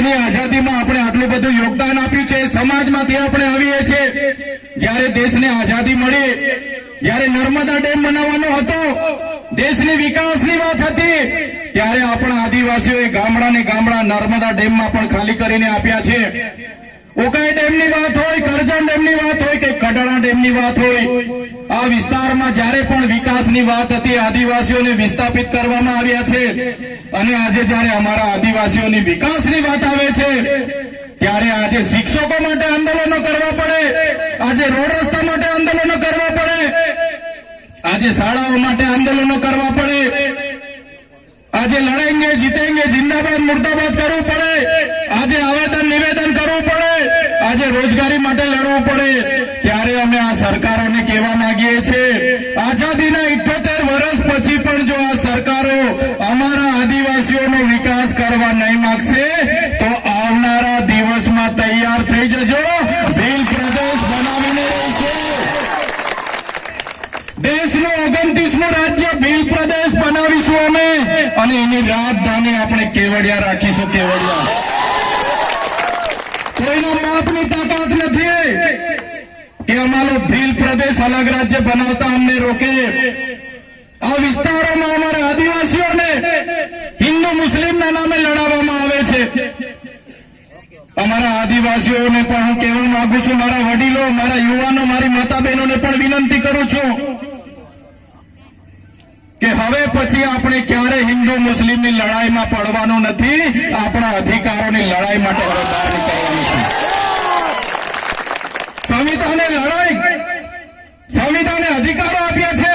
દેશની આઝાદીમાં આપણે આટલું બધું યોગદાન આપ્યું છે, સમાજમાંથી આપણે આવીએ છીએ। જ્યારે દેશને આઝાદી મળી, જ્યારે નર્મદા ડેમ બનાવવાનો હતો, દેશની વિકાસની વાત હતી, ત્યારે આપણા આદિવાસીઓએ ગામડા ને ગામડા નર્મદા ડેમમાં પણ ખાલી કરીને આપ્યા છે। ઉકાઈ ડેમની વાત હોય, કરજણ ડેમની વાત હોય કે કડાણા ડેમની વાત હોય, આ વિસ્તારમાં જ્યારે પણ વિકાસની વાત હતી, આદિવાસીઓને વિસ્થાપિત કરવામાં આવ્યા છે। અને આજે જ્યારે અમારા આદિવાસીઓની વિકાસની વાત આવે છે, ત્યારે આજે શિક્ષકો માટે આંદોલનો કરવા પડે, આજે રોડ રસ્તા માટે આંદોલનો કરવા પડે, આજે શાળાઓ માટે આંદોલનો કરવા પડે, આજે લડેંગે જીતેંગે જિંદાબાદ મુર્દાબાદ કરવું પડે, આજે આવેદન નિવેદન કરવું પડે, આજે રોજગારી માટે લડવું પડે, ત્યારે અમે આ સરકારોને કહેવા માંગીએ છીએ, આઝાદીના 78 વર્ષ પછી પણ જો આ સરકારો અમારા આદિવાસીઓનો વિકાસ કરવા નહીં માંગશે તો આવનારા દિવસમાં તૈયાર થઈ જજો, ભીલ પ્રદેશ બનાવીને રહેશે। દેશનું 29મું રાજ્ય ભીલ પ્રદેશ બનાવીશું અમે, અને એની રાજધાની આપણે કેવડિયા રાખીશું। કેવડિયા કોઈના બાપની તાકાત નથી કે અમારો ભીલ પ્રદેશ અલગ રાજ્ય બનાવતા અમને રોકે। આ વિસ્તારોમાં અમારા આદિવાસીઓને હિન્દુ મુસ્લિમના નામે લડાવવામાં આવે છે। અમારા આદિવાસીઓને પણ હું કહેવા માંગુ છું, મારા વડીલો, મારા યુવાનો, મારી માતા બહેનોને પણ વિનંતી કરું છું કે હવે પછી આપણે ક્યારે હિન્દુ મુસ્લિમની લડાઈમાં પડવાનું નથી, આપણા અધિકારોની લડાઈ માટે હવે બહાર નીકળવાનું છે। સંવિધાને અધિકારો આપ્યા છે,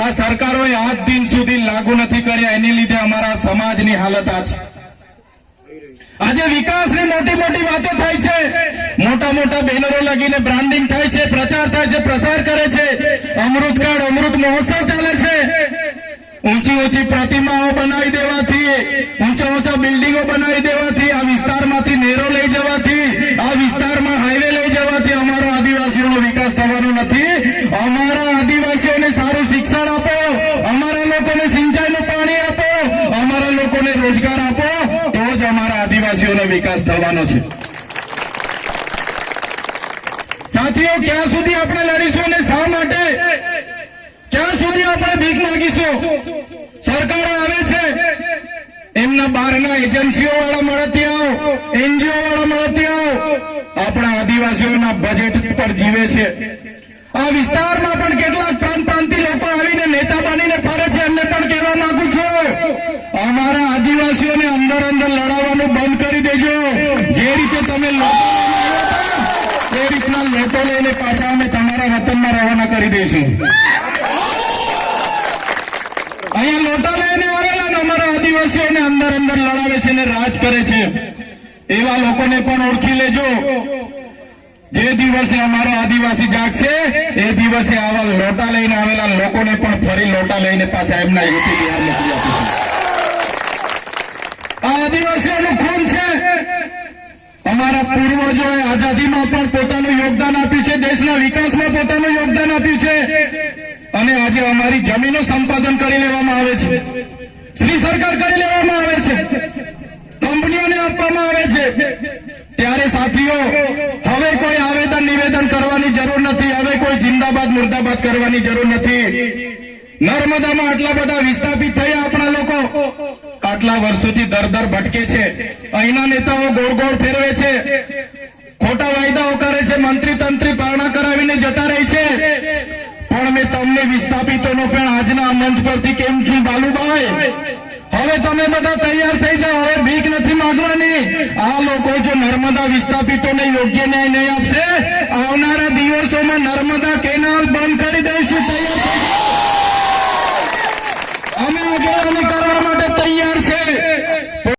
આ સરકારોએ આજ દિન સુધી લાગુ નથી કર્યા, એની લીધે અમારા સમાજની હાલત આ છે। આજે વિકાસની મોટી મોટી વાતો થાય છે, મોટા મોટા બેનરો લગીને બ્રાન્ડિંગ થાય છે, પ્રચાર થાય છે, પ્રસાર કરે છે, અમૃતકાળ અમૃત મહોત્સવ ચાલે છે, ઊંચી ઊંચી પ્રતિમાઓ બનાવી દેવાથી, ઊંચા ઊંચા બિલ્ડિંગો બનાવી દેવાથી, આ વિસ્તારમાંથી નેરો લઈ જવાથી, આ વિસ્તારમાં હાઈવે લઈ જવાથી અમારો આદિવાસીઓનો વિકાસ થવાનો નથી। અમારા આદિવાસીઓને સારું શિક્ષણ આપો, અમારા લોકોને સિંચાઈનું પાણી આપો, અમારા લોકોને રોજગાર આપો, તો જ અમારા આદિવાસીઓનો વિકાસ થવાનો છે। સાથીઓ, ક્યાં સુધી આપણે લડીશું અને શા માટે? ક્યાં સુધી આપણે ભીખ માંગીશું? સરકારો આવે છે, એમના બહારના એજન્સીઓ વાળા મળતિયાઓ, એનજીઓ વાળા મળતિયાઓ આપણા આદિવાસીઓના બજેટ પર જીવે છે। આ વિસ્તારમાં પણ કેટલાક પ્રાંતિ લોકો આવીને નેતા બનીને ફરે છે, એમને પણ કહેવા માંગુ છું, અમારા આદિવાસીઓને અંદર અંદર લડાવવાનું બંધ કરી દેજો। જે રીતે તમે એ રીતના લોટો લઈને પાછા અમે તમારા વતનમાં રવાના કરી દઈશું। અહીંયા લોટા લઈને આવેલા ને અમારા આદિવાસીઓને અંદર અંદર લડાવે છે ને રાજ કરે છે, એવા લોકોને પણ ઓળખી લેજો। જે દિવસે અમારો આદિવાસી જાગશે એ દિવસે આવા લોટા લઈને આવેલા લોકોને પણ ફરી લોટા લઈને પાછા એમના યુપી બિહાર મોકલી આપીશું। આ આદિવાસીઓનું ખૂન છે। અમારા પૂર્વજોએ આઝાદીમાં પણ પોતાનું યોગદાન આપ્યું છે, દેશના વિકાસમાં પોતાનું યોગદાન આપ્યું છે, અને આજે અમારી જમીનો સંપાદન કરી લેવામાં આવે છે, શ્રી સરકાર કરી લેવામાં આવે છે, કંપનીઓને આપવામાં આવે છે। ત્યારે સાથીઓ, હવે કોઈ આવેદન નિવેદન કરવાની જરૂર નથી, હવે કોઈ જિંદાબાદ મુર્દાબાદ કરવાની જરૂર નથી। નર્મદામાં આટલા બધા વિસ્થાપિત થયા આપણા લોકો, આટલા વર્ષોથી દર દર ભટકે છે, અહીંના નેતાઓ ગોળ ગોળ ફેરવે છે, ખોટા વાયદાઓ કરે છે, મંત્રી તંત્રી પારણા કરાવીને જતા રહે છે। પણ મેં તમને વિસ્થાપિતોનો પણ આજના મંચ પરથી કેમ છું, બાલુભાઈ, હવે તમે બધા તૈયાર થઈ જાઓ, હવે ભીખ નથી માંગવાની। આ લોકો જો નર્મદા વિસ્થાપિતોને યોગ્ય ન્યાય નહીં આપશે, આવનાર